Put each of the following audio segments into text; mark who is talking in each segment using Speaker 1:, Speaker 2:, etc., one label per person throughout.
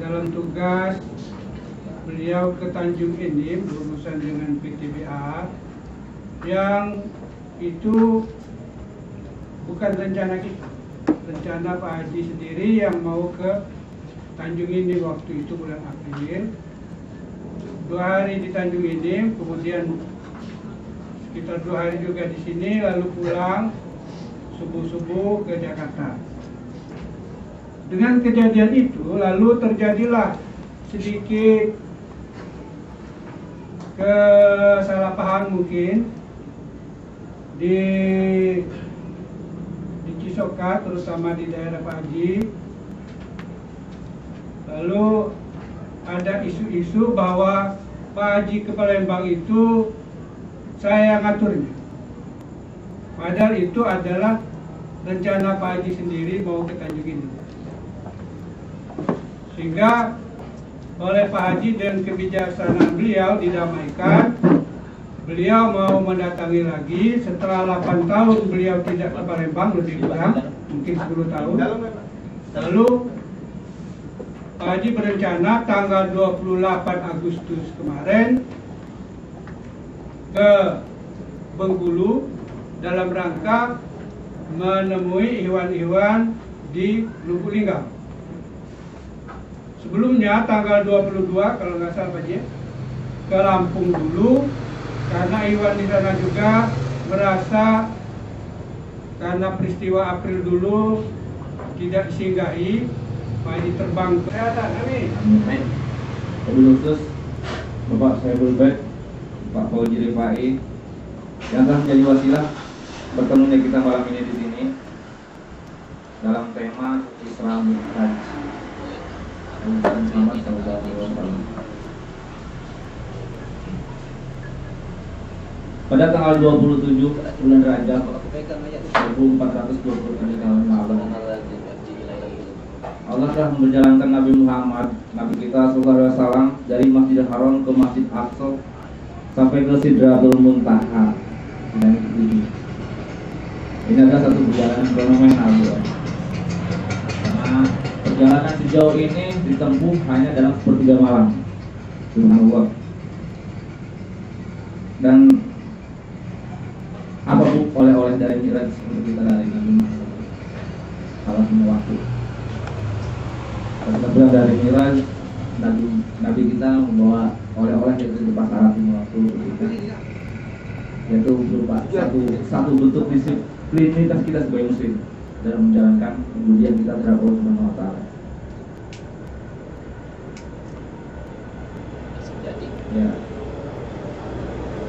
Speaker 1: dalam tugas beliau ke Tanjung Enim berurusan dengan PTBA, yang itu bukan rencana kita, rencana Pak Haji sendiri yang mau ke Tanjung Enim waktu itu bulan April. 2 hari di Tanjung Enim, kemudian sekitar 2 hari juga di sini, lalu pulang subuh-subuh ke Jakarta. Dengan kejadian itu, lalu terjadilah sedikit kesalahpahaman mungkin di Cisokat, terutama di daerah Pak Haji. Lalu ada isu-isu bahwa Pak Haji ke Palembang itu saya ngaturnya. Padahal itu adalah rencana Pak Haji sendiri mau ke Tanjung Enim. Sehingga oleh Pak Haji dan kebijaksanaan beliau didamaikan, beliau mau mendatangi lagi setelah 8 tahun beliau tidak ke Palembang, lebih kurang mungkin 10 tahun. Lalu Pak Haji berencana tanggal 28 Agustus kemarin ke Bengkulu dalam rangka menemui Iwan-Iwan di Lubuk Linggau. Sebelumnya tanggal 22 kalau nggak salah Pak Haji, ke Lampung dulu, karena Iwan di sana juga merasa karena peristiwa April dulu tidak disinggahi, Pak Haji terbang ke amin.
Speaker 2: Wabil khusus Bapak Saiful Baik, Pak Fauzi Rifai, yang telah menjadi wasilah bertemunya kita malam ini di sini dalam tema Isra Mi'raj. Muhammad sallallahu alaihi wasallam. Pada tanggal 27 bulan Rajab 1420 tahun lalu, Allah telah menjalankan Nabi Muhammad, Nabi kita sallallahu alaihi wasallam, dari Masjidil Haram ke Masjid Aqsa sampai ke Sidratul Muntaha. Ini adalah satu perjalanan fenomenal, karena perjalanan sejauh ini ditempuh hanya dalam sepertiga malam. Subhanallah. Dan apa bu oleh-oleh dari Mi'raj untuk kita dari Nabi Muhammad? Salah semua waktu. Kalau kita pulang dari Mi'raj, Nabi kita membawa oleh-oleh yaitu berupa syarat 50, yaitu berupa satu bentuk disiplinitas kita sebagai muslim dalam menjalankan kemudian kita terhadap Allah Subhanahu wa taala. Ya.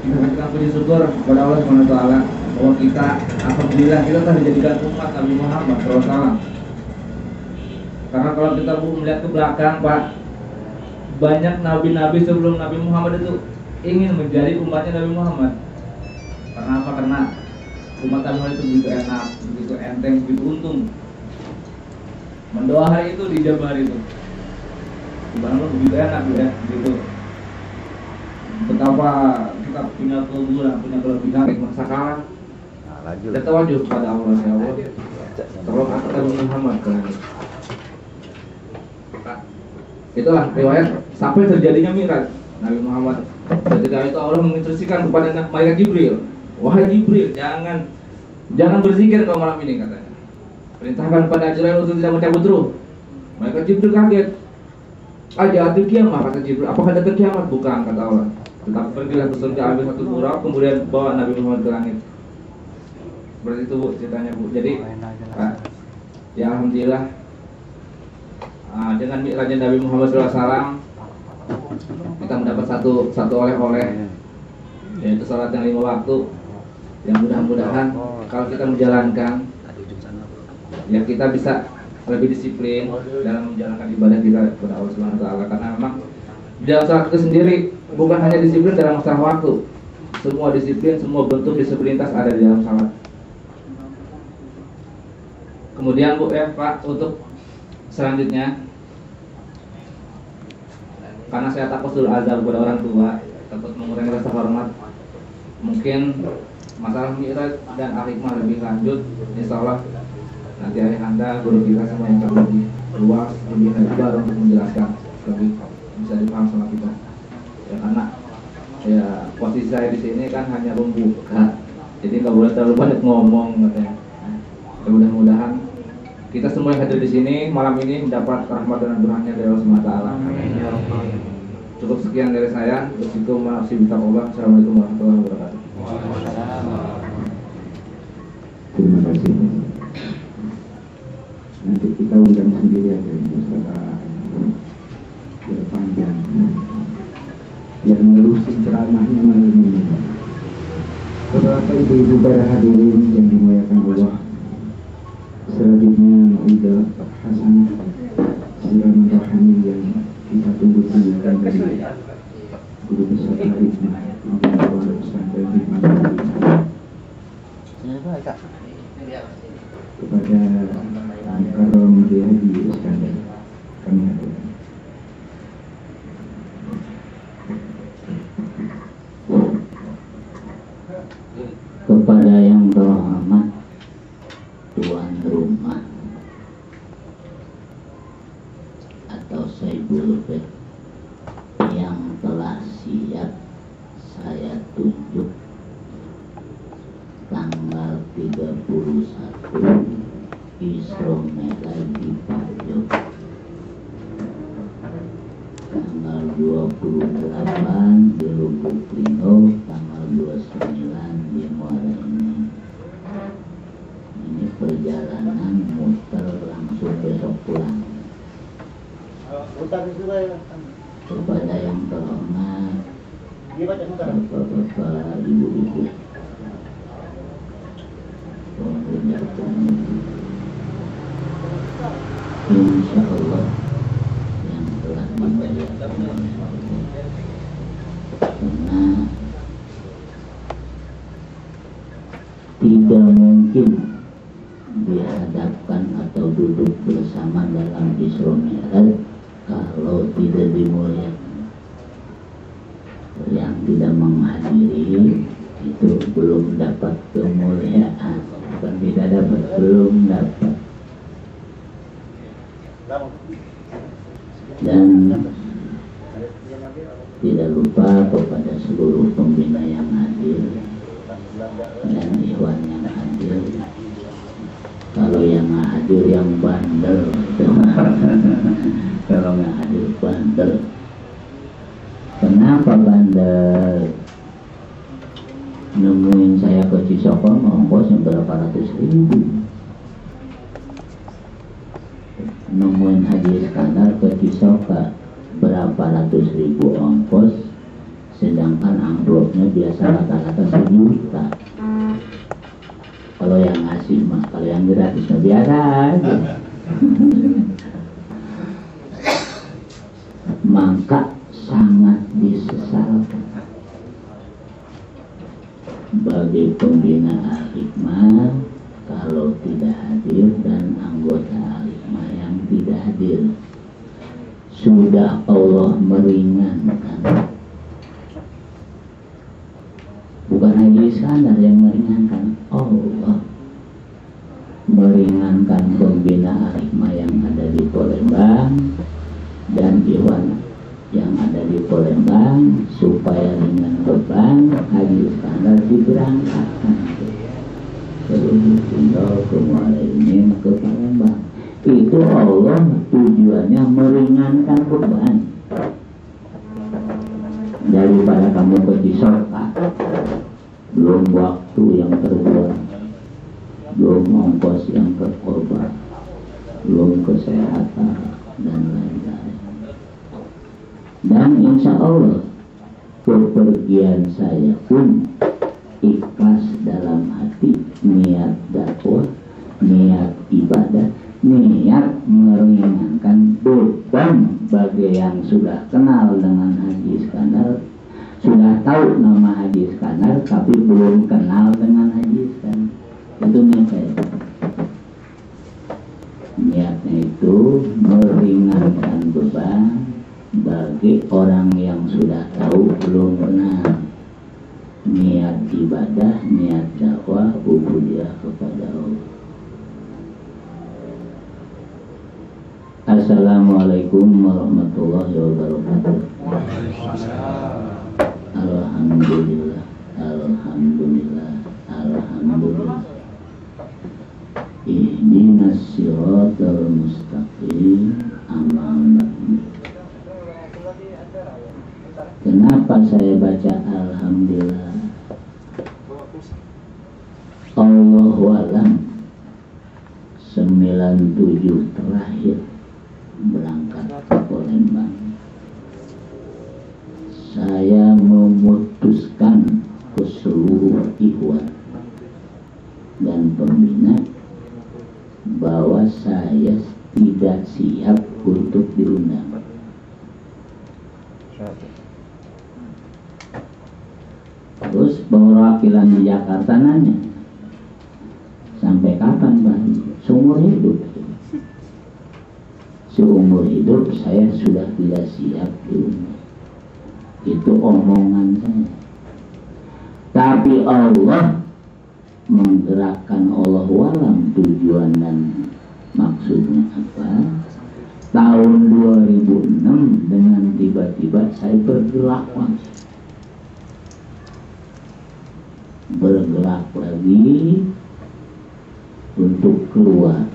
Speaker 2: Kita berikan puji syukur kepada Allah Subhanahu wa taala bahwa kita alhamdulillah kita telah dijadikan umat Nabi Muhammad SAW. Karena kalau kita melihat ke belakang, Pak, banyak nabi-nabi sebelum Nabi Muhammad itu ingin menjadi umatnya Nabi Muhammad. Karena apa? Karena umat Nabi Muhammad itu begitu enak, begitu enteng, begitu untung. Mendoa hari itu dijabah hari itu. Subhanallah, begitu enak ya, begitu. Betapa kita punya keunggulan, punya kelebihan, masa kalah. Kita tawadhu kepada Allah, ya Allah. Tolong angkat Nabi Muhammad ke langit. Itulah riwayat sampai terjadinya Mi'raj Nabi Muhammad. Ketika itu Allah menginstruksikan kepada malaikat Jibril, wahai Jibril, jangan berzikir kau malam ini, katanya. Perintahkan pada Jibril untuk tidak mencabut ruh. Malaikat Jibril kaget. Aja atil kiamat, kata Jibril. Apakah datang kiamat? Bukan, kata Allah. Tetapi pergilah ke surga, ambil satu buraq, kemudian bawa Nabi Muhammad ke langit. Seperti itu bu ceritanya bu. Jadi ya alhamdulillah, dengan mi'rajnya Nabi Muhammad SAW kita mendapat satu oleh-oleh, yaitu salat yang 5 waktu, yang mudah-mudahan kalau kita menjalankan, ya kita bisa lebih disiplin dalam menjalankan ibadah kita kepada Allah Subhanahu wa taala. Karena memang di dalam salat itu sendiri bukan hanya disiplin dalam masalah waktu, semua disiplin, semua bentuk disiplinitas ada di dalam salat. Kemudian bu ya Pak, untuk selanjutnya, karena saya takut sul azab kepada orang tua, takut mengurangi rasa hormat, mungkin masalah Mi'raj dan Al-Hikmah lebih lanjut, insya Allah nanti ayah anda, guru kita semua yang akan lebih luas, lebih lebar untuk menjelaskan. lebih bisa dipaham sama kita. Ya karena ya posisi saya di sini kan hanya pembuka, jadi nggak boleh terlalu banyak ngomong katanya. Ya, mudah-mudahan kita semua yang hadir di sini malam ini mendapat rahmat dan anugerahnya dari Allah SWT. Cukup sekian dari saya. Assalamualaikum warahmatullahi wabarakatuh.
Speaker 3: Terima kasih. Nanti kita undang sendiri aja Ustaz biar panjang, biar melusi ceramahnya malam ini. Beberapa ibu-ibu para hadirin yang dimuliakan Allah, selanjutnya Udah Hasanah Silaman Rohani yang kita tunggu-tunggukan dari Guru Besar Hikmah Abdul Pesantren Hikmah kepada Karom Haji Iskandar kami haturkan.
Speaker 4: Kepada yang terhormat tuan rumah atau Saibul Bed yang telah siap saya tunjuk tanggal 31 Isra Mi'raj di Pajok, tanggal 28 di Lubuk Linggau, tanggal 29 di Muara ini. Ini perjalanan muter langsung besok pulang. Kepada yang terhormat Bapak-bapak, ibu-ibu, insya Allah yang telah dibayarkan oleh Allah, karena tidak mungkin dihadapkan atau duduk bersama dalam Isra Mi'raj kalau tidak dimuliakan. Yang tidak menghadiri itu belum dapat kemuliaan, bukan tidak dapat, belum dapat. Dan tidak lupa kepada seluruh pembina yang hadir dan ikhwan yang hadir. Kalau yang nggak hadir yang bandel, kalau nggak hadir bandel. Kenapa bandel? Nemuin saya ke Cisoko ongkos yang berapa ratus ribu. Nemuin Haji Iskandar ke Cisoko berapa ratus ribu ongkos, sedangkan amplopnya biasa rata-rata 1 juta. Kalau yang ngasih mah, kalau yang gratis mah biasa aja. Maka sangat disesalkan bagi pembina Al-Hikmah kalau tidak hadir dan anggota Al-Hikmah yang tidak hadir. Sudah Allah meringankan, bukan Haji Iskandar yang meringankan, Allah meringankan pembina Al-Hikmah yang ada di Palembang dan ikhwan yang ada di Palembang, supaya ringan beban Haji Iskandar diberangkatkan ke Tinggal ke Muara ini ke Palembang. Itu Allah tujuannya meringankan beban. Daripada kamu ke Cisoka, belum waktu yang terbuang, belum ongkos yang terkorban, belum kesehatan dan lain-lain. Dan insya Allah kepergian saya pun ikhlas dalam hati, niat dakwah, niat ibadah, niat meringankan beban bagi yang sudah kenal dengan Haji Iskandar, sudah tahu nama Haji Iskandar tapi belum kenal dengan Haji Iskandar. Itu niat saya. Niatnya itu meringankan beban bagi orang yang sudah tahu belum pernah. Niat ibadah, niat dakwah, ubudiyah kepada Allah. Assalamualaikum warahmatullahi wabarakatuh. Alhamdulillah, alhamdulillah, alhamdulillah. Ihdinas siratal mustaqim. Amin. Kenapa saya baca alhamdulillah? Allahu a'lam. 97 terakhir berangkat ke Palembang, saya memutuskan ke seluruh ikhwan dan pembina bahwa saya tidak siap untuk diundang. Terus perwakilan di Jakarta nanya, sampai kapan Pak? Seumur hidup. Seumur hidup saya sudah tidak siap diundang. Itu omongan saya. Tapi Allah menggerakkan, Allah walam tujuan dan maksudnya apa. Tahun 2006 dengan tiba-tiba saya bergerak lagi untuk keluar.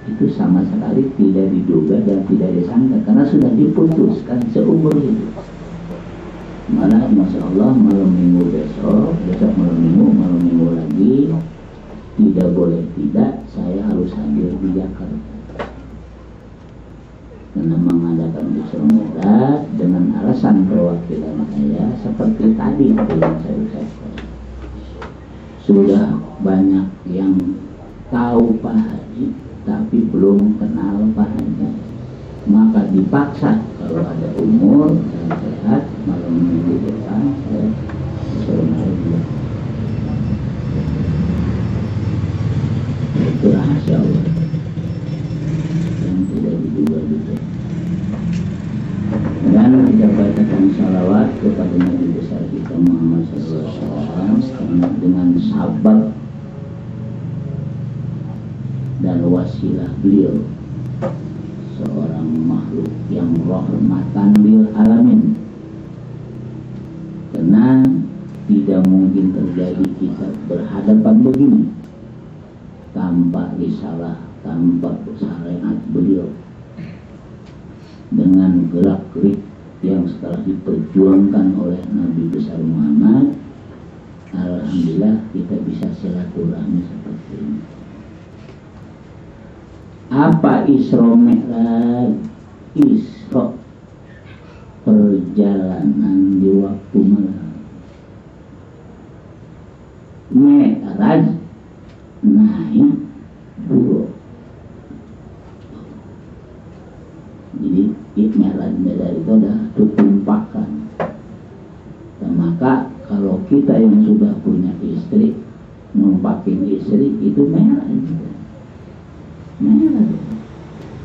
Speaker 4: Itu sama sekali tidak diduga dan tidak disangka, karena sudah diputuskan seumur hidup. Malah Masya Allah malam minggu besok malam minggu lagi, tidak boleh tidak, saya harus hadir di Jakarta karena mengadakan Isra Mi'raj dengan alasan perwakilan saya seperti tadi yang saya ucapkan. Sudah banyak yang tahu Pak Haji tapi belum kenal Pak Haji, maka dipaksa kalau ada umur dan sehat malam minggu depan saya disuruh dia. Itu rahasia Allah yang tidak diduga-duga. Dan kita bacakan salawat kepada Nabi besar kita Muhammad SAW karena dengan sabar dan wasilah beliau, seorang makhluk yang rahmatan lil alamin. Karena tidak mungkin terjadi kita berhadapan begini tanpa risalah, tanpa syariat beliau, dengan gerak-gerik yang setelah diperjuangkan oleh Nabi besar Muhammad. Alhamdulillah kita bisa silaturahmi seperti ini. Apa Isra Mi'raj? Isra, perjalanan di waktu malam. Mi'raj, naik buruk. Jadi Mi'raj itu adalah tumpakan. Dan maka kalau kita yang sudah punya istri, numpakin istri itu Mi'raj.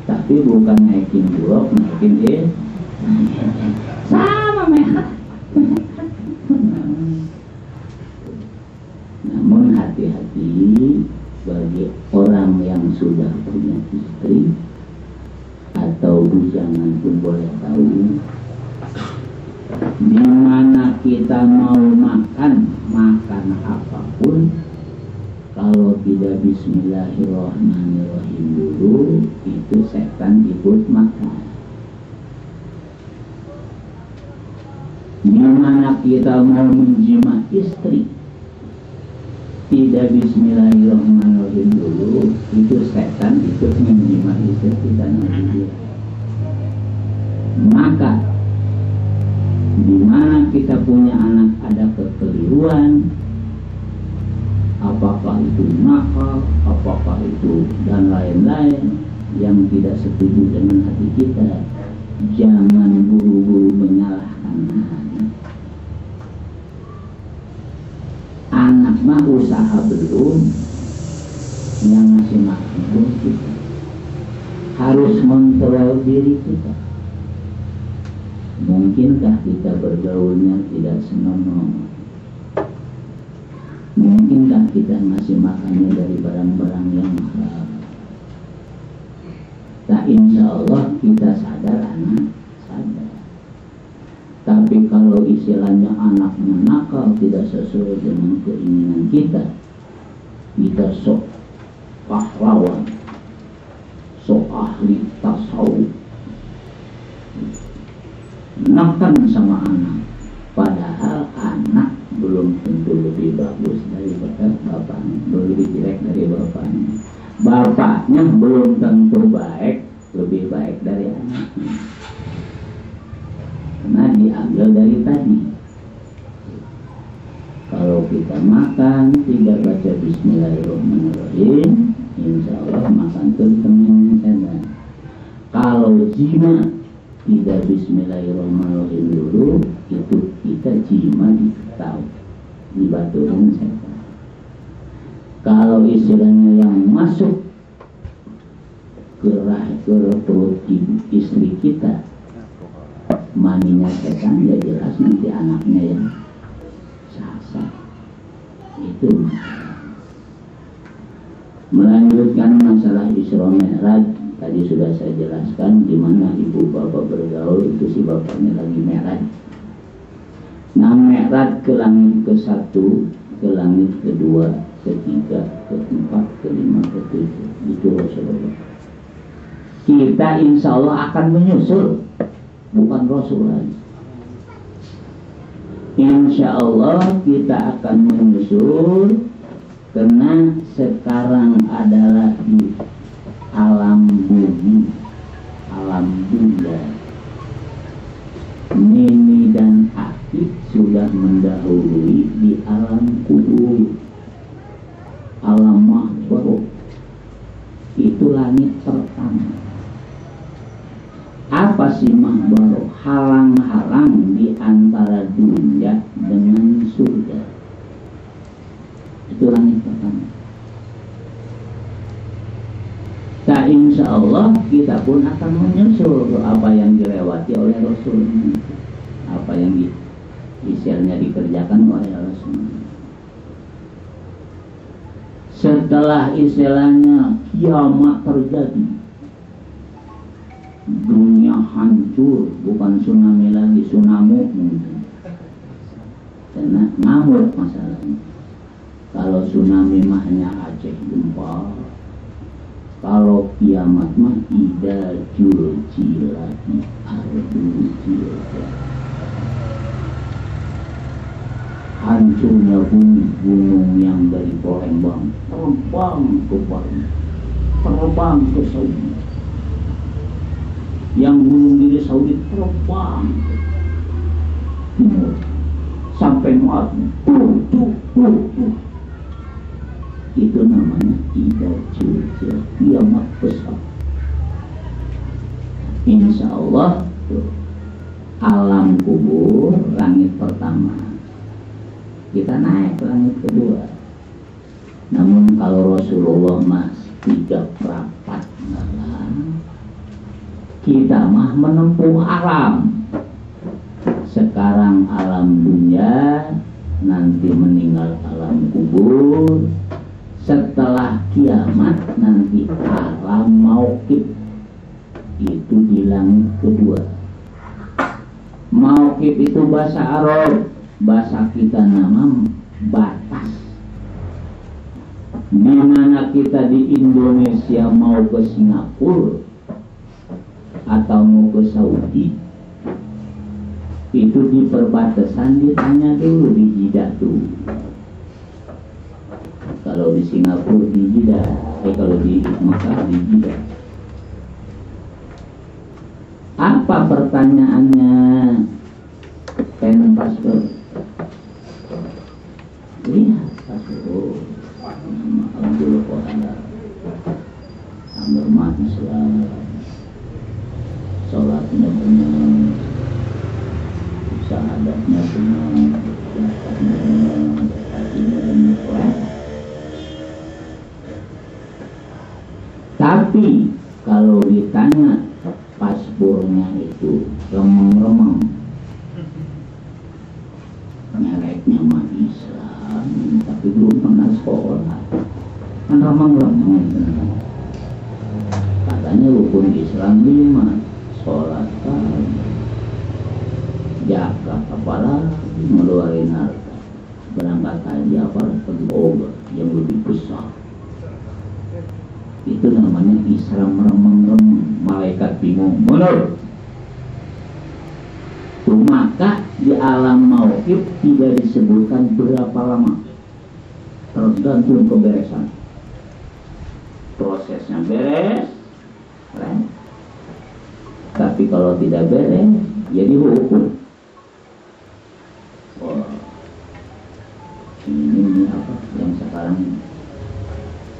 Speaker 4: Tapi bukan naikin buruk, naikin sama merah. Namun hati-hati bagi orang yang sudah punya istri atau bujangan pun boleh tahu, di mana kita mau makan apapun, kalau tidak bismillahirrahmanirrahim dulu, itu setan ikut makan. Di mana kita mau menjima istri, tidak bismillahirrahmanirrahim dulu, itu setan ikut menjima istri kita nanti. Maka di mana kita punya anak ada kekeliruan, apakah itu nakal, apakah itu dan lain-lain yang tidak setuju dengan hati kita, jangan buru-buru menyalahkan anak. Anak mah usaha belum, yang ngasih makan pun kita harus kontrol diri kita. Mungkinkah kita bergaulnya tidak senonoh? Mungkinkah kita ngasih makannya dari barang-barang yang halal? Nah insya Allah kita sadar, anak sadar. Tapi kalau istilahnya anaknya nakal, tidak sesuai dengan keinginan kita sok pahlawan, sok ahli tasawuf, menekan sama anak, padahal anak belum tentu lebih bagus dari bapaknya, belum lebih jelek dari bapaknya. Bapaknya belum tentu baik, lebih baik dari anaknya. Karena diambil dari tadi. Kalau kita makan tidak baca Bismillahirrahmanirrahim, insya Allah makan temen enak. Kalau jima tidak Bismillahirrahmanirrahim dulu, itu kita jima diketahui, dibaturin setan. Kalau istilahnya yang masuk ke perut istri kita, maninya setan, ya jelas nanti anaknya yang sasar. Itu melanjutkan masalah Isra Mi'raj. Tadi sudah saya jelaskan di mana ibu bapak bergaul, itu si bapaknya lagi Mi'raj. Nah Mi'raj ke langit ke-1, ke langit ke-2, ke-3, ke-4, ke-5, ke-7. Itu Rasulullah. Kita insya Allah akan menyusul, bukan Rasul lagi. Insya Allah kita akan menyusul, karena sekarang adalah di alam bumi, alam dunia. Nini dan Akik sudah mendahului di alam kubur, alam mahsyar. Itu langit pertama. Apa sih mahsyar? Halang-halang di antara dunia dengan surga. Itu langit pertama. Nah insya Allah kita pun akan menyusul apa yang dilewati oleh Rasul, apa yang istilahnya dikerjakan oleh Rasul. Setelah istilahnya kiamat terjadi, dunia hancur, bukan tsunami lagi, tsunami mungkin. Karena ngamuk masalahnya. Kalau tsunami mah hanya Aceh gempa. Kalau kiamat mah ida julcilati ardu jilda. Hancurnya gunung yang dari Palembang terbang ke Bali, terbang ke Saudi. Yang gunung di Saudi terbang sampai muatnya tuh. Itu namanya ida julcilati, kiamat besar. Insya Allah tuh, alam kubur langit pertama, kita naik ke langit kedua. Namun kalau Rasulullah mas 3/4 malam, kita mah menempuh alam. Sekarang alam dunia, nanti meninggal alam kubur. Setelah kiamat nanti alam mauqif, itu di langit kedua. Mauqif itu bahasa Arab, bahasa kita nama batas. Dimana kita di Indonesia mau ke Singapura atau mau ke Saudi, itu di perbatasan ditanya dulu di Jeddah tuh. Kalau di Singapura di Jeddah, kalau di Mekah di Jeddah. Apa pertanyaannya? Pen paspor. Lihat paspor. Nama Abdul Qadir. Agama Islam. Salatnya benar. Syahadatnya benar. Zakatnya benar. Hatinya benar. Tapi kalau ditanya paspornya itu remeng-remeng, mereknya mah Islam, tapi belum pernah sekolah, kan remeng-remeng. Kata Katanya rukun Islam 5, sholat kan, zakat apalah, ngeluarin harta, berangkat haji apalah, obat yang lebih besar. Itu namanya Islam remeng-remeng, malaikat bingung, mundur. Maka di alam mauqif tidak disebutkan berapa lama, tergantung keberesan. Prosesnya beres, keren. Tapi kalau tidak beres, jadi hukum. Wah, ini apa yang sekarang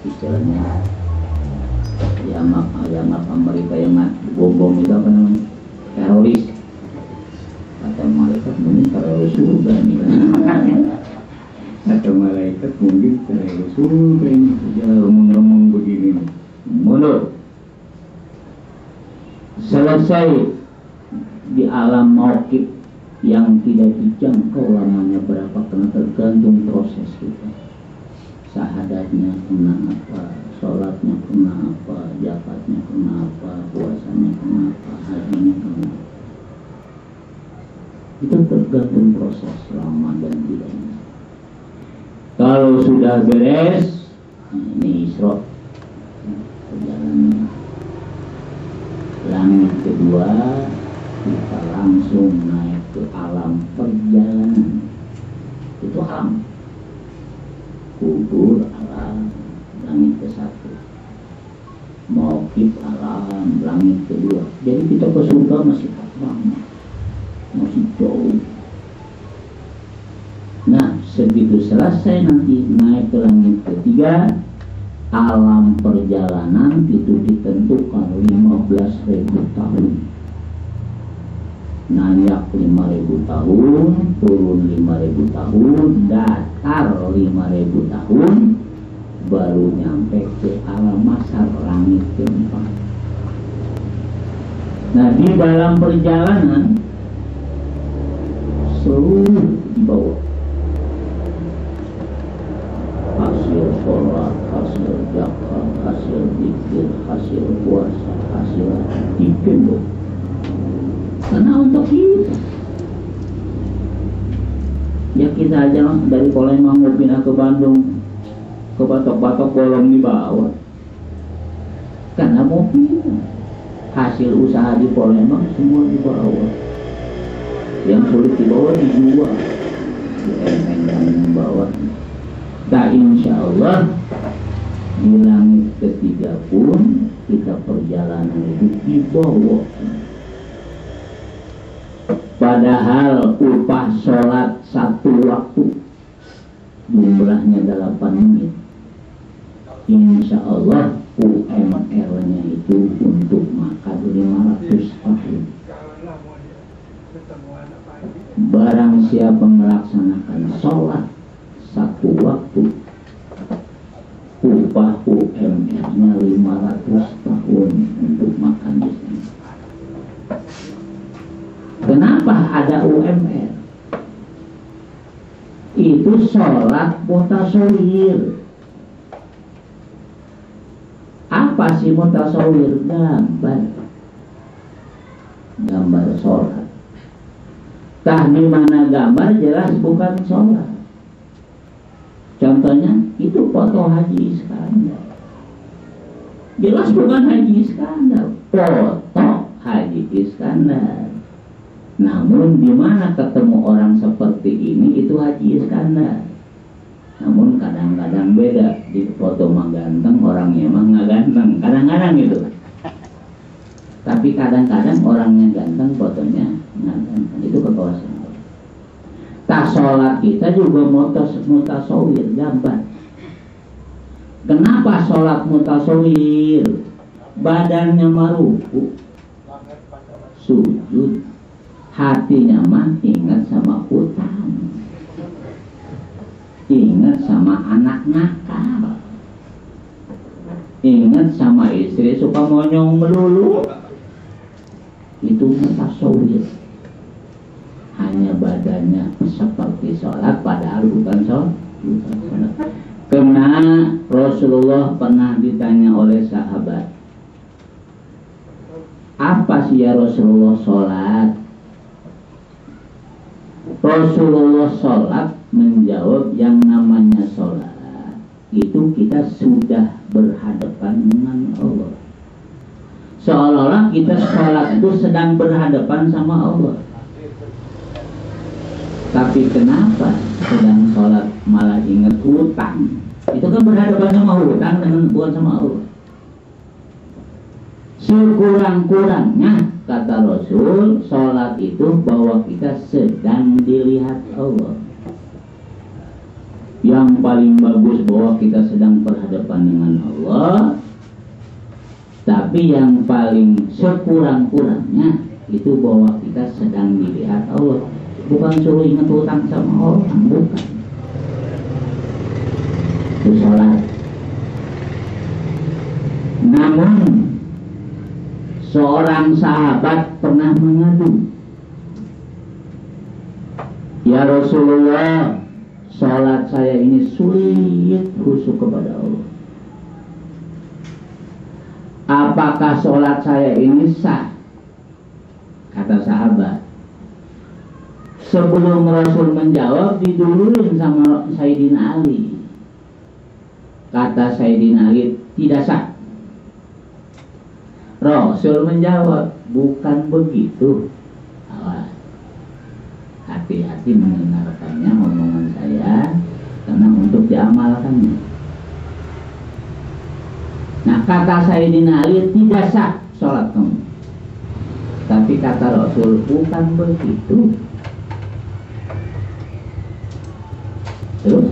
Speaker 4: istilahnya yang Amerika yang bom itu apa namanya, teroris. Kata malaikat mungkin teroris surga nih. Kata malaikat mungkin teroris surga ini. Jangan remung-remung begini. Mundur. Selesai di alam mauqif yang tidak dijangkau lamanya berapa, karena tergantung proses kita. Syahadatnya kena apa, sholatnya kena apa, zakatnya kena apa, puasanya kena apa, hajinya kena apa. Itu tergantung proses lama dan tidaknya. Kalau sudah beres, ini Isra, perjalanan langit kedua, kita langsung naik ke alam perjalanan. Itu alam kubur, alam langit ke-1, mauqif alam langit kedua. Jadi kita ke surga masih lama, masih jauh. Nah, segitu selesai nanti naik ke langit ketiga, alam perjalanan itu ditentukan 15.000 tahun. Nanyak 5.000 tahun, turun 5.000 tahun, datar 5.000 tahun, baru nyampe ke alam mahsyar langit keempat. Nah, di dalam perjalanan seluruh di bawah, hasil sholat, hasil zakat, hasil zikir, hasil puasa, hasil ibadah. Karena untuk kita, ya kita aja dari Palembang mau pindah ke Bandung, ke batok-batok bolong di bawah, karena mau pindah. Hasil usaha di Palembang semua di bawah, yang sulit di bawah dijual, di bawah. Nah, insya Allah di langit ketiga pun kita perjalanan itu di bawah. Padahal upah sholat 1 waktu jumlahnya 8 menit. Insya Allah UMR-nya itu untuk makan 500 tahun. Barang siapa melaksanakan sholat 1 waktu, upah UMR-nya 500 tahun untuk makan di sini. Kenapa ada UMR? Itu sholat mutasawir. Apa sih mutasawir? Gambar sholat. Tah di mana gambar jelas bukan sholat. Contohnya itu foto Haji Iskandar. Jelas bukan Haji Iskandar, foto Haji Iskandar. Namun di mana ketemu orang seperti ini itu Haji Iskandar. Namun kadang-kadang beda, di foto mah ganteng, orangnya mah nggak ganteng. Kadang-kadang gitu. Tapi kadang-kadang orangnya ganteng, fotonya nggak ganteng. Itu kekuasaan. Tak sholat kita juga mutasawir, gambar. Kenapa sholat mutasawir? Badannya maruku, sujud, hatinya mah ingat sama utang, ingat sama anak nakal, ingat sama istri suka monyong melulu. Itu mutasawir. Hanya badannya seperti sholat, padahal bukan sholat. Karena Rasulullah pernah ditanya oleh sahabat, apa sih ya Rasulullah sholat? Rasulullah sholat menjawab, yang namanya sholat itu kita sudah berhadapan dengan Allah. Seolah-olah kita sholat itu sedang berhadapan sama Allah. Tapi kenapa sedang sholat malah ingat hutang? Itu kan berhadapan sama hutang dengan bukan sama Allah. Sekurang-kurangnya kata Rasul, sholat itu bahwa kita sedang dilihat Allah. Yang paling bagus bahwa kita sedang berhadapan dengan Allah. Tapi yang paling sekurang-kurangnya itu bahwa kita sedang dilihat Allah. Bukan suruh ingat hutang sama orang, bukan. Itu sholat. Namun seorang sahabat pernah mengadu, ya Rasulullah, sholat saya ini sulit khusyuk kepada Allah. Apakah sholat saya ini sah? Kata sahabat. Sebelum Rasul menjawab, diduluin sama Sayyidina Ali. Kata Sayyidina Ali, tidak sah. Rasul menjawab, bukan begitu. Awas, hati-hati mendengarkannya omongan saya, karena untuk diamalkannya. Nah, kata Sayyidina Ali, tidak sah sholat kamu. Tapi kata Rasul, bukan begitu. Terus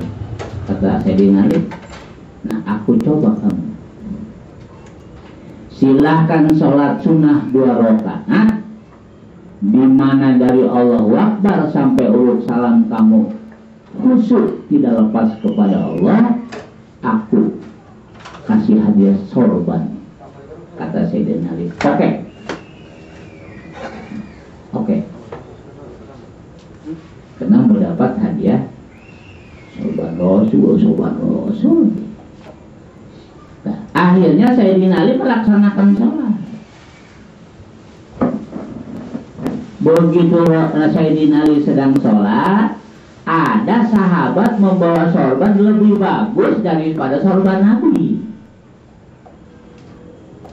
Speaker 4: kata Sayyidina Ali, nah aku coba kamu. Silahkan sholat sunnah 2 rakaat, di mana dari Allahu Akbar sampai ulul salam kamu khusyuk tidak lepas kepada Allah, aku kasih hadiah sorban. Kata Sayyidina Ali, oke. Karena mendapat hadiah sorban Rasul. Nah, akhirnya Sayyidina Ali melaksanakan sholat. Begitu Sayyidina Ali sedang sholat, ada sahabat membawa sorban lebih bagus daripada sorban Nabi.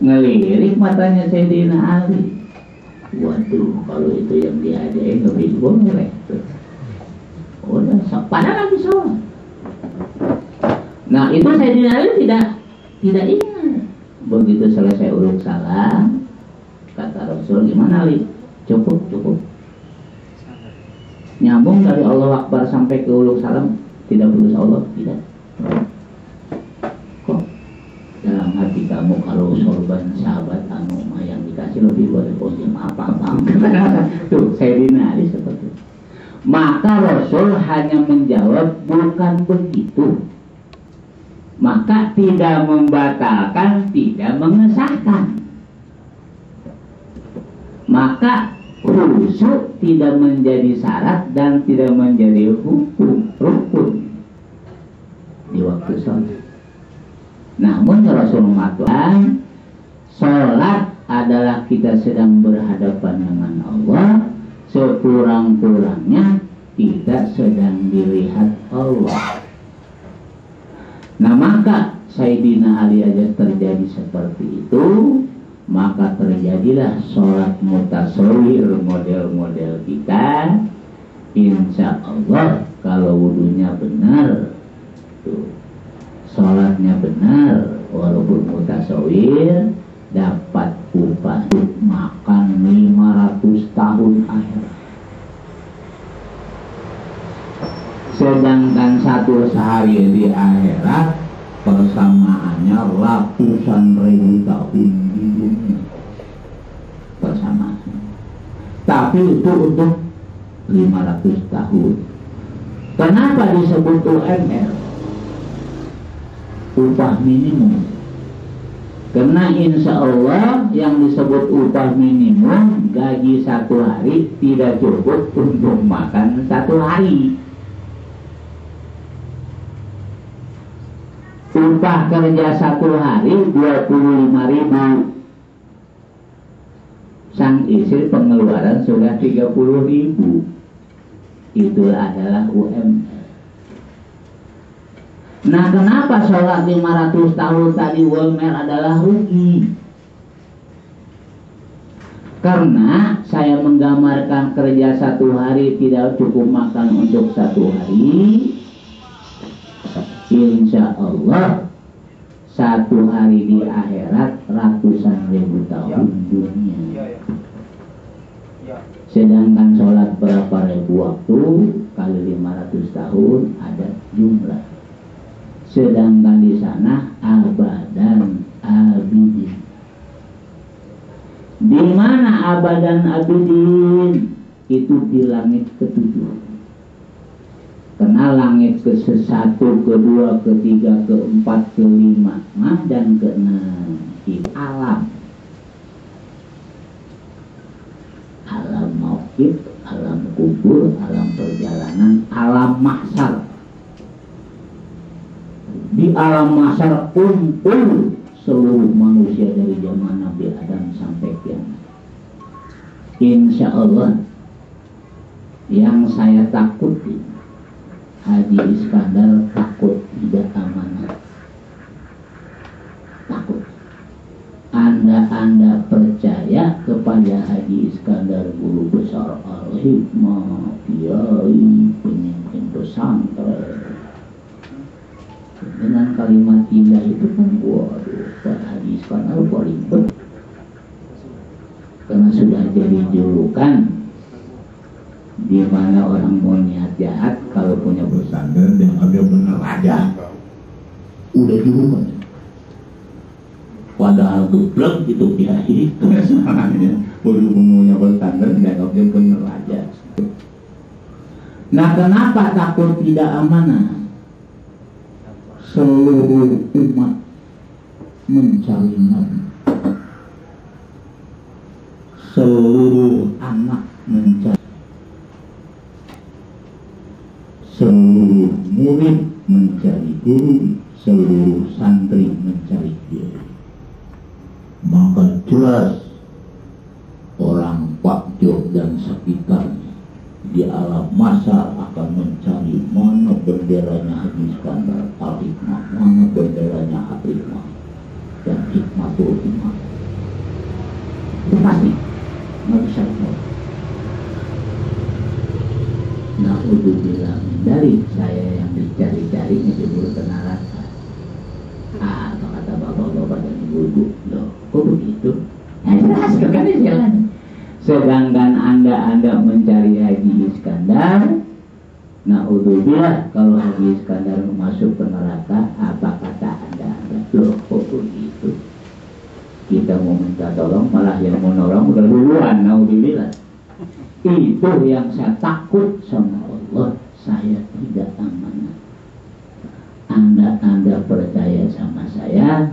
Speaker 4: Ngelirik matanya Sayyidina Ali. Waduh, kalau itu yang diadain lebih boleh. Udah, padahal lagi sholat. Nah, itu Sayyidina Ali tidak ingat. Begitu selesai ulul salam, kata Rasul, gimana Ali? Cukup. Nyambung dari Allah Akbar sampai ke ulul salam, tidak putus Allah, tidak. Kok dalam hati kamu kalau sorban sahabat anu yang dikasih lebih boleh, apa-apa. Tuh, Sayyidina Ali seperti itu. Maka Rasul hanya menjawab, bukan begitu. Maka tidak membatalkan, tidak mengesahkan. Maka khusyuk tidak menjadi syarat dan tidak menjadi rukun di waktu sholat. Namun Rasul mengatakan, sholat adalah kita sedang berhadapan dengan Allah. Sekurang-kurangnya tidak sedang dilihat Allah. Nah, maka Sayyidina Ali aja terjadi seperti itu, maka terjadilah sholat mutasawwir model-model kita. Insya Allah kalau wudunya benar, tuh, sholatnya benar, walaupun mutasawwir, dapat upah makan 500 tahun akhirat. Sedangkan satu sehari di akhirat persamaannya ratusan ribu tahun di dunia persamaannya. Tapi itu untuk 500 tahun. Kenapa disebut UMR? Upah minimum. Karena insya Allah yang disebut upah minimum, gaji 1 hari tidak cukup untuk makan 1 hari. Upah kerja 1 hari 25.000. sang istri pengeluaran sudah 30.000. Itu adalah UMR. Nah, kenapa sholat 500 tahun tadi UMR adalah rugi? Karena saya menggambarkan kerja 1 hari tidak cukup makan untuk 1 hari. Insya Allah 1 hari di akhirat ratusan ribu tahun dunia. Sedangkan sholat berapa ribu waktu kali 500 tahun ada jumlah. Sedangkan di sana abadan abidin. Di mana abadan abidin? Itu di langit ke-7. Karena langit ke-1, ke-2, ke-3, ke-4, ke-5, dan ke-6 itu alam. Alam mauqif, alam kubur, alam perjalanan, alam mahsyar. Di alam mahsyar kumpul seluruh manusia dari zaman Nabi Adam sampai kiamat. Insya Allah yang saya takuti, Haji Iskandar takut tidak amanah. Takut. Anda percaya kepada Haji Iskandar, guru besar Al-Hikmah, kiai, pemimpin pesantren, dengan kalimat indah itu kan, waduh, Pak Haji Iskandar paling betul. Karena sudah jadi julukan di mana orang mau niat jahat kalau punya pesantren yang ada benar aja, udah julukan. Padahal geblek itu dia itu sebenarnya baru punya pesantren dianggapnya benar aja. Nah, kenapa takut tidak amanah? Seluruh umat mencari Nabi, seluruh anak mencari, seluruh murid mencari guru, seluruh santri mencari kiai. Maka jelas orang Pak Jok dan sekitarnya di alam mahsyar akan mencari mana benderanya Haji Iskandar Al-Hikmah, mana benderanya Al-Hikmah dan Hikmatul Hikmah. Itu pasti nggak bisa tahu. Nah, untuk bilang dari saya yang dicari-cari disebut neraka. Apa kata bapak-bapak dan ibu-ibu? Loh, kok begitu? Jelas kan jalan. Sedangkan anda mencari Haji Iskandar, na'udzubillah, kalau Haji Iskandar masuk ke neraka, apa kata anda? Loh, kok begitu? Kita mau minta tolong, malah yang mau nolong udah duluan, na'udzubillah. Itu yang saya takut sama Allah, saya tidak amanah. Anda percaya sama saya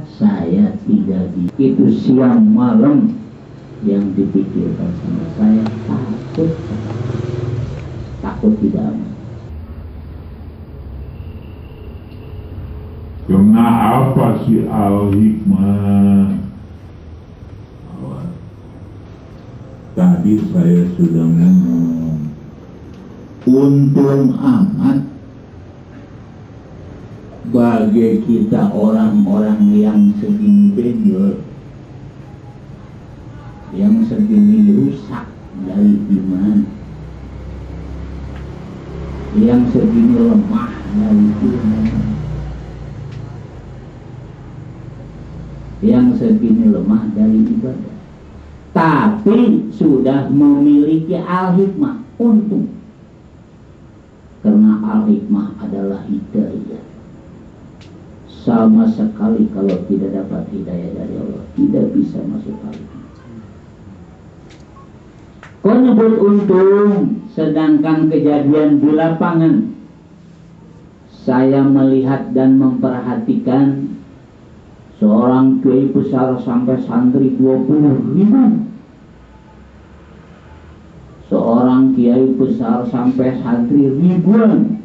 Speaker 4: tidak di. Itu siang malam yang dipikirkan sama saya, takut tidak aman.
Speaker 5: Karena apa si Al-Hikmah? Tadi saya sudah ngomong, untung amat bagi kita orang-orang yang segini benjol, yang segini rusak dari iman, yang segini lemah dari iman, yang segini lemah dari ibadah, tapi sudah memiliki Al-Hikmah. Untung, karena Al-Hikmah adalah hidayah. Sama sekali kalau tidak dapat hidayah dari Allah, tidak bisa masuk Al-Hikmah. Kau nyebut untung, sedangkan kejadian di lapangan saya melihat dan memperhatikan seorang kiai besar sampai santri 20.000, seorang kiai besar sampai santri ribuan,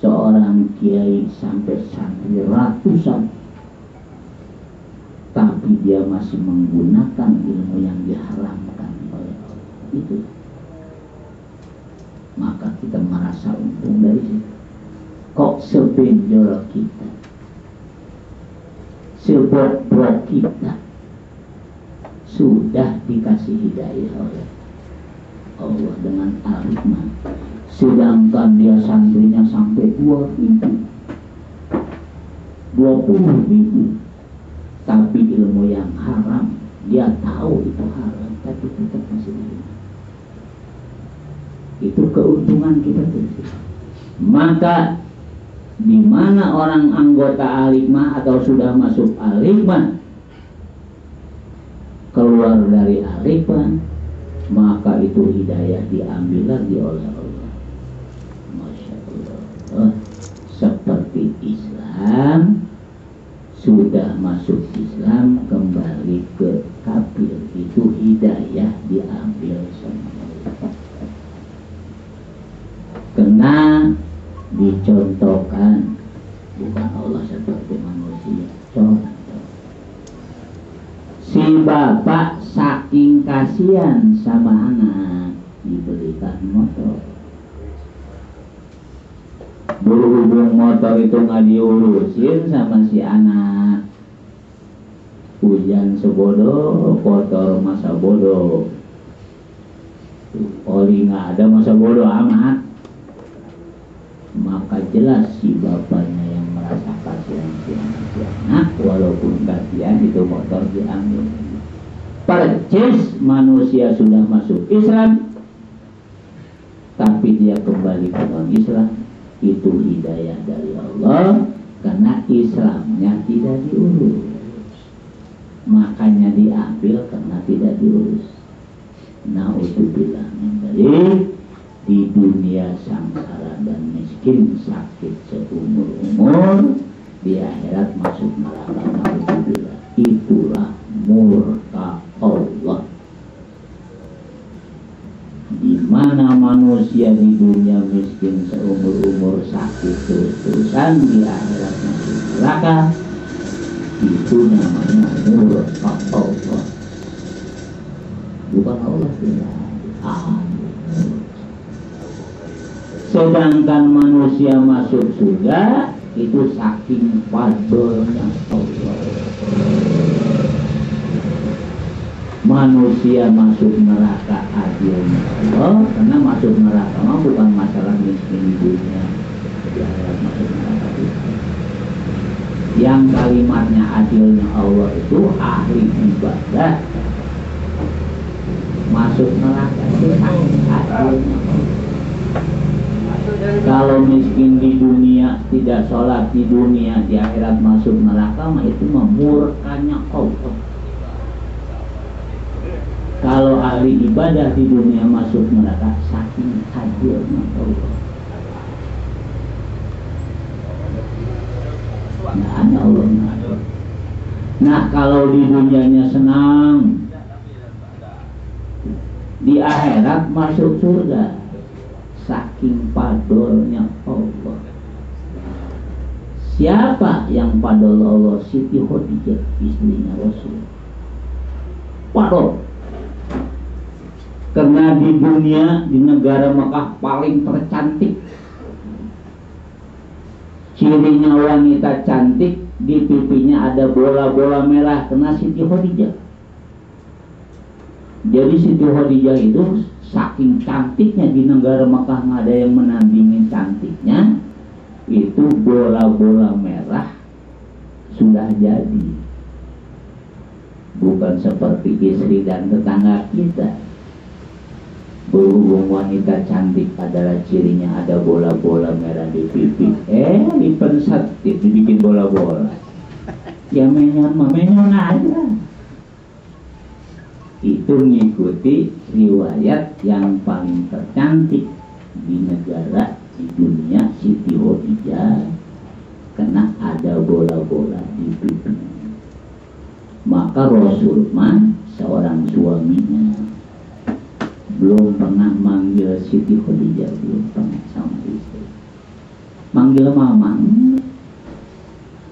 Speaker 5: seorang kiai sampai santri ratusan. tapi dia masih menggunakan ilmu yang diharamkan oleh Allah. Itu. Maka kita merasa untung dari situ. Kok sebenjol kita, sebebrok kita sudah dikasih hidayah oleh Allah dengan al-hikmah, sedangkan dia santrinya sampai 20.000, tapi ilmu yang haram dia tahu itu haram, tapi tetap masih ilmu. Itu keuntungan kita tuh. Maka di mana orang anggota al-hikmah atau sudah masuk al-hikmah keluar dari al-hikmah, maka itu hidayah diambil lagi oleh Allah. Masya Allah. Seperti Islam, sudah masuk Islam kembali ke kafir, itu hidayah diambil sama Allah. Kena dicontohkan, bukan Allah seperti manusia. Contoh, si bapak saking kasihan sama anak diberikan motor. Berhubung motor itu nggak diurusin sama si anak, hujan sebodoh, kotor masa bodoh, oli nggak ada masa bodoh amat. Maka jelas si bapaknya yang merasa kasihan si anak, walaupun kasihan itu motor diambil. Percis manusia sudah masuk Islam, tapi dia kembali ke non-Islam, itu hidayah dari Allah, karena Islamnya tidak diurus, makanya diambil karena tidak diurus. Na'udzubillah min dzalik. Di dunia sangsara dan miskin, sakit seumur-umur, di akhirat masuk neraka. Na'udzubillah. Itulah murka Allah. Di mana manusia di dunia miskin seumur-umur, sakit terus-terusan, di akhirat masuk neraka, itu namanya murka Allah. Bukan Allah tidak. Sedangkan manusia masuk surga itu saking fadlnya Allah. Manusia masuk neraka adilnya Allah, karena masuk neraka mah bukan masalah miskin di dunia, masuk neraka itu. Yang kalimatnya adilnya Allah itu ahli ibadah masuk neraka itu saking adilnya Allah. Kalau miskin di dunia, tidak sholat di dunia, di akhirat masuk neraka, mah itu murkanya Allah. Kalau ahli ibadah di dunia masuk neraka, saking adilnya Allah. Nah, ada Allah. Nah, kalau di dunianya senang, di akhirat masuk surga, saking padolnya Allah. Siapa yang padol Allah? Siti Khadijah, istrinya Rasul. Padol. Karena di dunia, di negara Mekah paling tercantik. Cirinya wanita cantik, di pipinya ada bola-bola merah, kena Siti Khadijah. Jadi Siti Khadijah itu saking cantiknya, di negara Mekah nggak ada yang menandingi cantiknya. Itu bola-bola merah sudah jadi. Bukan seperti istri dan tetangga kita. Berhubung wanita cantik adalah cirinya ada bola-bola merah di pipi, dipensat, dibikin bola-bola. Ya menyon aja. Itu mengikuti riwayat yang paling tercantik di negara, di dunia, Siti Khadijah, karena ada bola-bola di pipi. Maka Rasul seorang suaminya belum pernah manggil Siti Khadijah, belum pernah sama istri. Manggil mamang,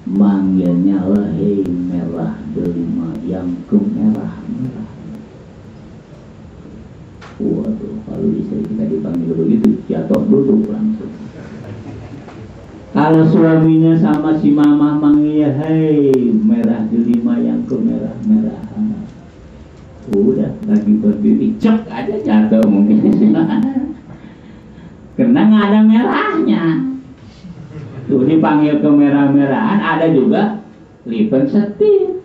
Speaker 5: manggilnya wahai merah delima Kalau suaminya sama si mama manggil, hei merah delima yang ke merah-merahan, udah lagi berdiri cek aja jatuh mungkin. Karena nggak ada merahnya. Tuh dipanggil ke merah-merahan, ada juga lipen setir.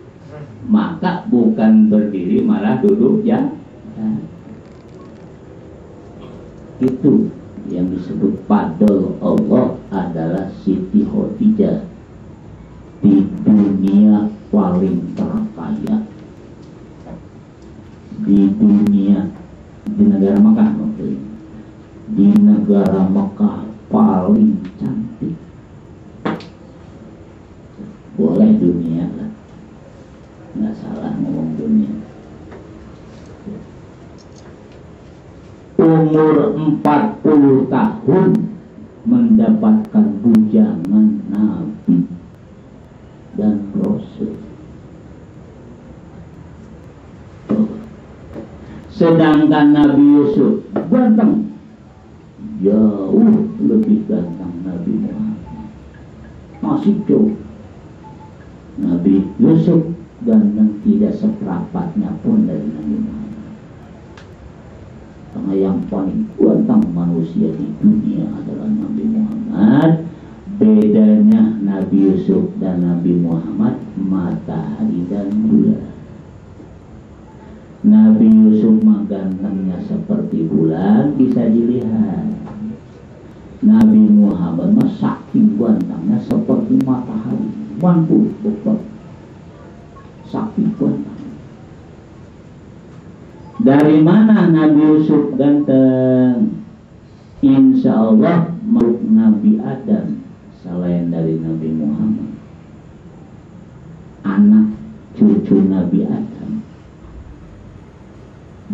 Speaker 5: Maka bukan berdiri malah duduk ya. Itu yang disebut padol Allah adalah Siti Khadijah di dunia paling terkaya di dunia, di negara Mekah, di negara Mekah paling cantik. Boleh dunia lah, nggak salah ngomong dunia. Umur 40 tahun mendapatkan bujangan Nabi dan Rasul. Sedangkan Nabi Yusuf ganteng, jauh lebih ganteng Nabi Muhammad. Masih jauh. Nabi Yusuf ganteng tidak seperempatnya pun dari Nabi Muhammad. Karena yang paling ganteng manusia di dunia adalah Nabi Muhammad. Bedanya Nabi Yusuf dan Nabi Muhammad matahari dan bulan. Nabi Yusuf mah gantengnya seperti bulan, bisa dilihat. Nabi Muhammad mah saking gantengnya seperti matahari, mantul betul, saking ganteng. Dari mana Nabi Yusuf ganteng? Insya Allah meluk Nabi Adam selain dari Nabi Muhammad. Anak cucu Nabi Adam,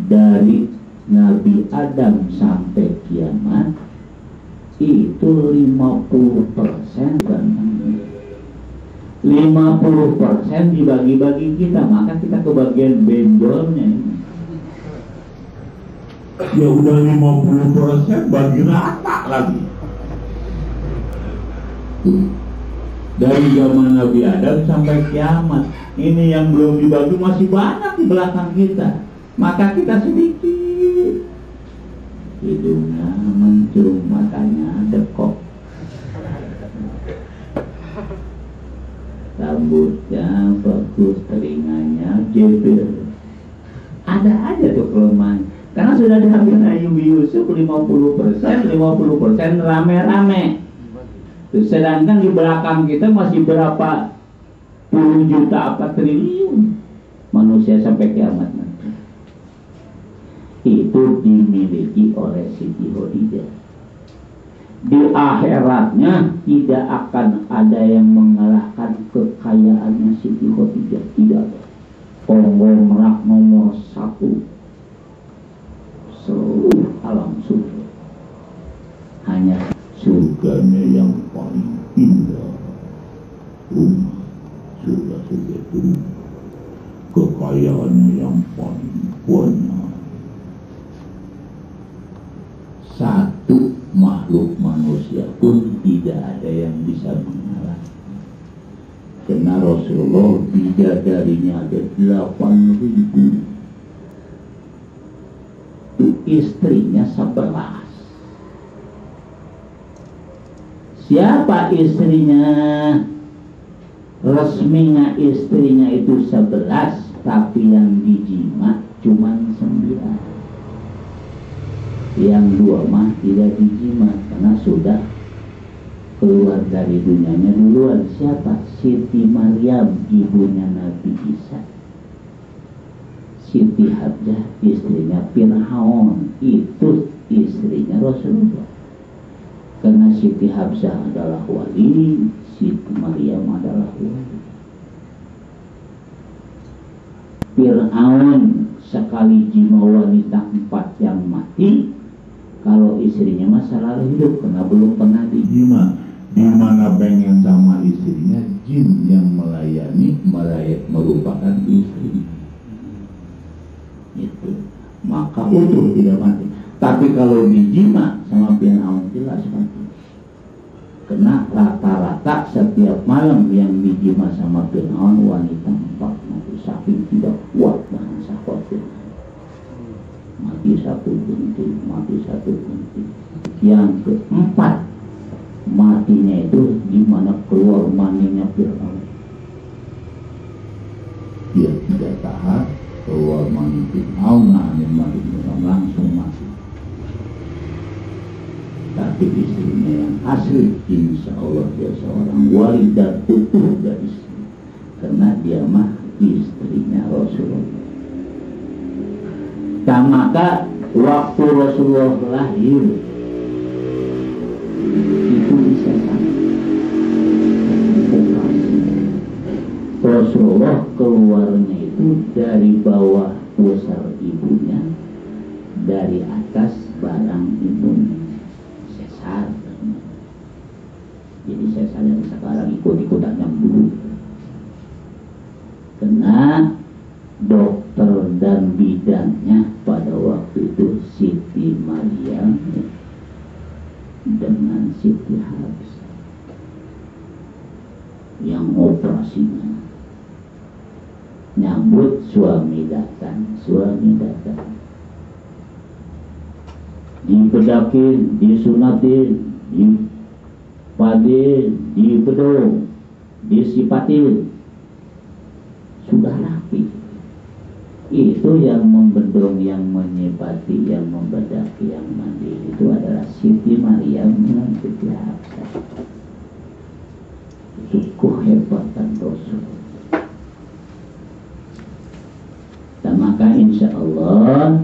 Speaker 5: dari Nabi Adam sampai kiamat itu 50% ganteng. 50% dibagi-bagi kita, maka kita kebagian benjolnya ini.
Speaker 6: Ya udah 50% bagi rata lagi. Dari zaman Nabi Adam sampai kiamat, ini yang belum dibagi masih banyak di belakang kita. Maka kita sedikit. Hidungnya mencung, matanya dekok, rambutnya bagus, telinganya jebel. Ada aja tuh kelemahan. Karena sudah diambil Nabi Yusuf 50% rame-rame. Sedangkan di belakang kita masih berapa puluh juta apa triliun manusia sampai kiamat nanti. Itu dimiliki oleh Siti Khadijah. Di akhiratnya tidak akan ada yang mengalahkan kekayaannya Siti Khadijah. Tidak ada. Konglomerat nomor 1 seluruh alam surga. Hanya surganya yang paling indah, rumah surga itu, kekayaannya yang paling banyak. Satu makhluk manusia pun tidak ada yang bisa mengalah. Karena Rasulullah bidadarinya ada 8.000. Istrinya 11. Siapa istrinya? Resminya istrinya itu 11, tapi yang dijima cuma 9. Yang 2 mah tidak dijima karena sudah keluar dari dunianya duluan. Siapa? Siti Maryam, ibunya Nabi Isa. Siti Habsah, istrinya Fir'aun, itu istrinya Rasulullah. Karena Siti Habsah adalah wali, Siti Maryam adalah wali. Fir'aun sekali jima wanita 4 yang mati, kalau istrinya masalah hidup karena belum pernah dijima. Di mana pengen sama istrinya, jin yang melayani merupakan istri.
Speaker 5: Itu maka utuh tidak mati. Tapi kalau dijima sama Fir'aun jelas mati. Karena rata-rata setiap malam yang dijima sama Fir'aun wanita 4 mati, saking tidak kuat bahasa khawatir. Mati satu binti. Yang keempat matinya itu di mana keluar maninya Fir'aun. Dia tidak tahan keluar mani Fir'aun, langsung mati. Tapi istrinya yang asli, insya Allah dia seorang wali dan utuh dari istri, karena dia mah istrinya Rasulullah. Dan maka waktu Rasulullah lahir itu bisa Rasulullah keluarnya itu dari bawah pusar ibunya, dari atas barang ibunya. Sesar. Jadi sesar yang sekarang ikut-ikutan yang dulu. Karena dokter dan bidannya pada waktu itu Siti Maryam dengan Siti Habsah yang operasinya nyambut suami datang, dibedakin, disunatin, dipadin, dibedong, disipatin, sudah rapi. Itu yang membedong, yang menyipati, yang membedaki, yang mandi itu adalah Siti Maryam dengan Siti Habsah. Itu kehebatan Rasul. Dan maka insya Allah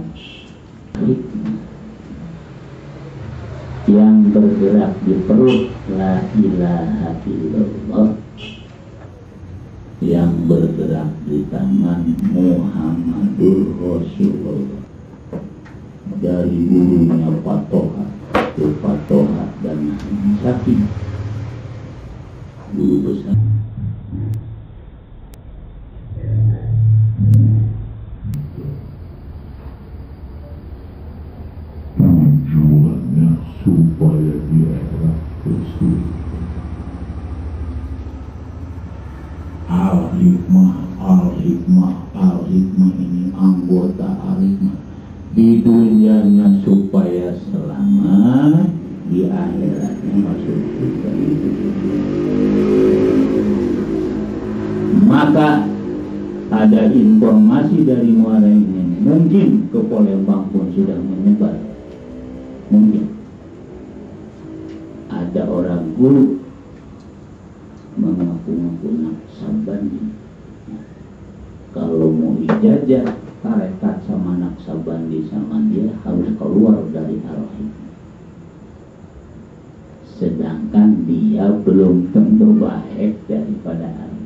Speaker 5: yang bergerak di perut la ilaha illallah, yang bergerak di tangan Muhammadur Rasulullah, dari dulunya Fatoha ke Fatoha dan Sakin dulu besar.
Speaker 6: Tujuannya supaya dia kesulitan. Al-hikmah ini anggota al-hikmah di dunianya supaya selamat, di akhiratnya masuk surga. Maka ada informasi dari muara ini, mungkin ke Palembang pun sudah menyebar. Mungkin ada orang guru mengaku-ngaku Naksabandi. Kalau mau ijazah tarekat sama Naksabandi sama dia harus keluar dari al-hikmah. Sedangkan dia belum tentu baik daripada al-hikmah.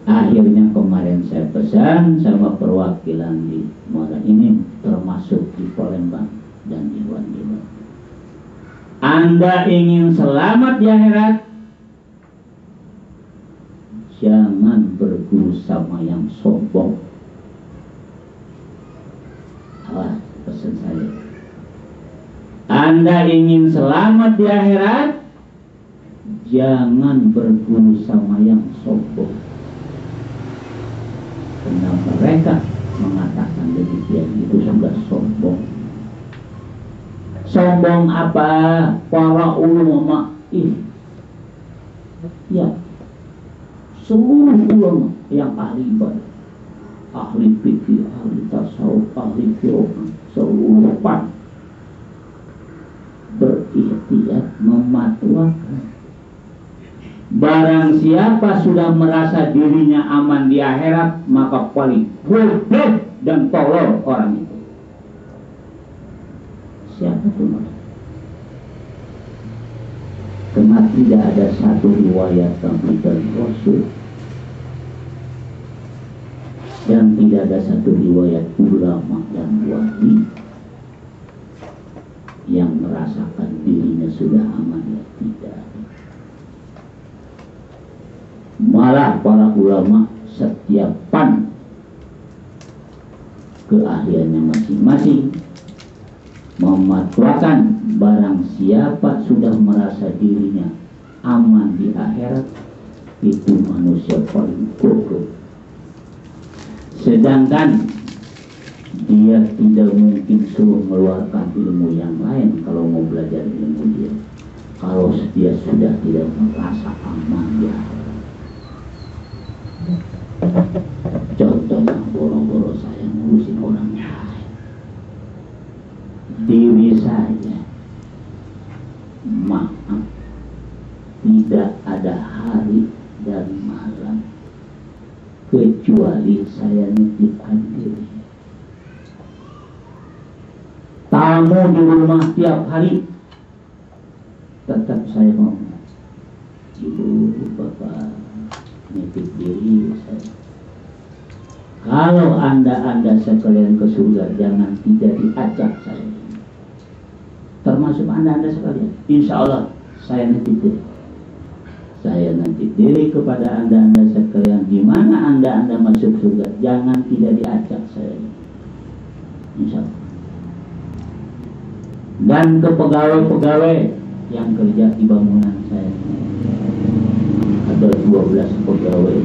Speaker 6: Akhirnya kemarin saya pesan sama perwakilan di Muara ini, termasuk di Palembang dan Iwan-Iwan. Anda ingin selamat di akhirat, jangan berguru sama yang sombong. Alah, pesan saya. Anda ingin selamat di akhirat, jangan berguru sama yang sombong. Karena mereka mengatakan demikian itu sudah sombong. Sombong apa? Para ulama ya, seluruh ulama yang ahli ibadah, ahli fikih, ahli tasawuf, ahli fiqh, seluruh pan berikhtiar mematwakan, barang siapa sudah merasa dirinya aman di akhirat, maka paling bodoh dan tolol orang itu. Siapa pun. Karena tidak ada satu riwayat dari Rasul dan tidak ada satu riwayat ulama dan wali yang merasakan dirinya sudah aman, ya tidak. Malah para ulama setiap pan keahliannya masing-masing,
Speaker 5: mematwakan barang siapa sudah merasa dirinya aman di akhirat, itu manusia paling goblok. Sedangkan dia tidak mungkin suruh mengeluarkan ilmu yang lain kalau mau belajar ilmu dia, kalau dia sudah tidak merasa aman di akhirat. Contohnya boro-boro saya ngurusin orang lain, diri saya, maaf, tidak ada hari dan malam kecuali saya nitipkan diri. Tamu di rumah tiap hari, tetap saya ngomong, ibu, bapak, nitip diri saya. Kalau anda sekalian ke surga, jangan tidak diajak saya. Termasuk anda sekalian, insya Allah saya nitip diri. Saya nanti diri kepada anda sekalian, di mana anda masuk surga, jangan tidak diajak saya, insya Allah. Dan ke pegawai-pegawai yang kerja di bangunan saya, ada 12 pegawai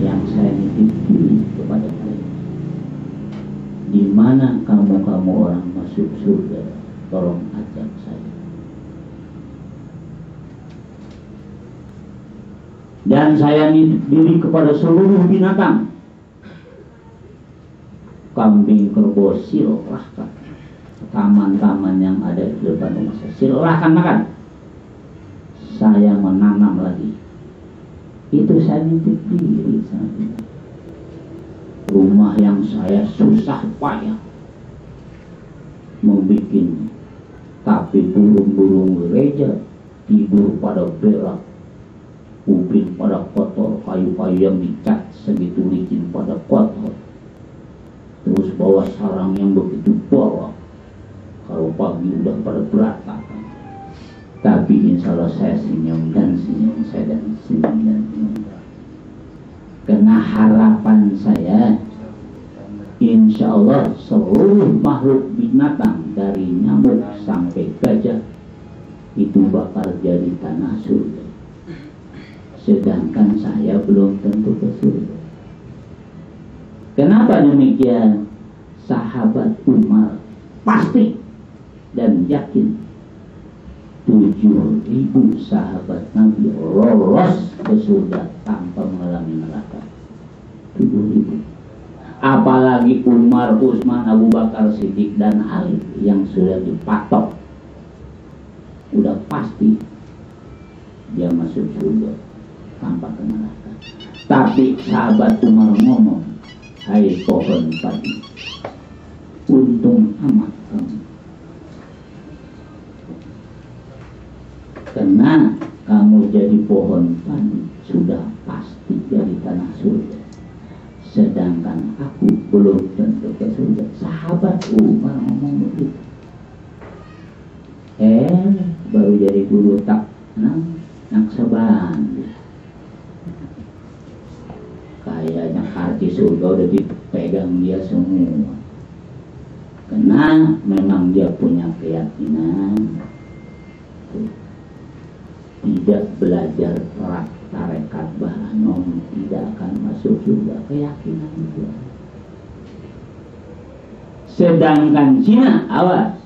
Speaker 5: yang saya nitip diri kepada mereka. Di mana kamu orang masuk surga, tolong ajak saya. Dan saya nitip diri kepada seluruh binatang, kambing, kerbau, silahkan, taman-taman yang ada di depan rumah saya, silahkan makan. Saya menanam lagi, itu saya nitip diri sama dia. Rumah yang saya susah payah membikinnya, tapi burung-burung gereja tidur pada berak, ubin pada kotor, kayu-kayu yang dicat segitu licin pada kotor, terus bawa sarang yang begitu bawah, kalau pagi udah pada berantakan. Tapi insya Allah saya senyum dan senyum, saya dan senyum dan senyum. Karena harapan saya, insya Allah seluruh makhluk binatang dari nyamuk sampai gajah itu bakal jadi tanah surga. Sedangkan saya belum tentu ke surga. Kenapa demikian? Sahabat Umar pasti dan yakin 7.000 sahabat Nabi lolos ke surga tanpa mengalami neraka. 7.000. Apalagi Umar, Utsman, Abu Bakar, Siddiq dan Ali yang sudah dipatok, udah pasti dia masuk surga tanpa neraka. Tapi sahabat Umar ngomong, hai pohon padi, untung amat kamu, karena kamu jadi pohon padi sudah pasti dari tanah surga, sedangkan aku belum tentu ke surga. Sahabat Umar ngomong begitu. Baru jadi guru tak naksaban, kayaknya kartu surga udah dipegang dia semua. Karena memang dia punya keyakinan tidak belajar tarekat Bahanom tidak akan masuk surga, keyakinan itu. Sedangkan Cina, awas,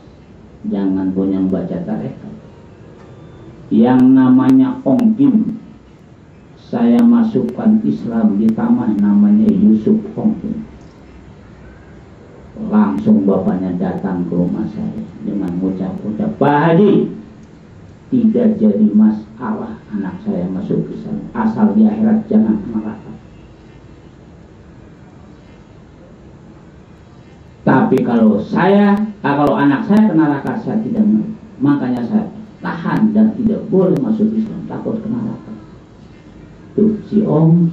Speaker 5: jangan punya baca tarekat. Yang namanya Ong Kim, saya masukkan Islam di taman namanya Yusuf Ong Kim. Langsung bapaknya datang ke rumah saya dengan ucap-ucap, Pak Haji, tidak jadi masalah anak saya masuk ke sana, asal di akhirat jangan neraka. Tapi kalau anak saya ke neraka, saya tidak mau. Makanya saya tahan dan tidak boleh masuk Islam, takut ke neraka. Tuh si Om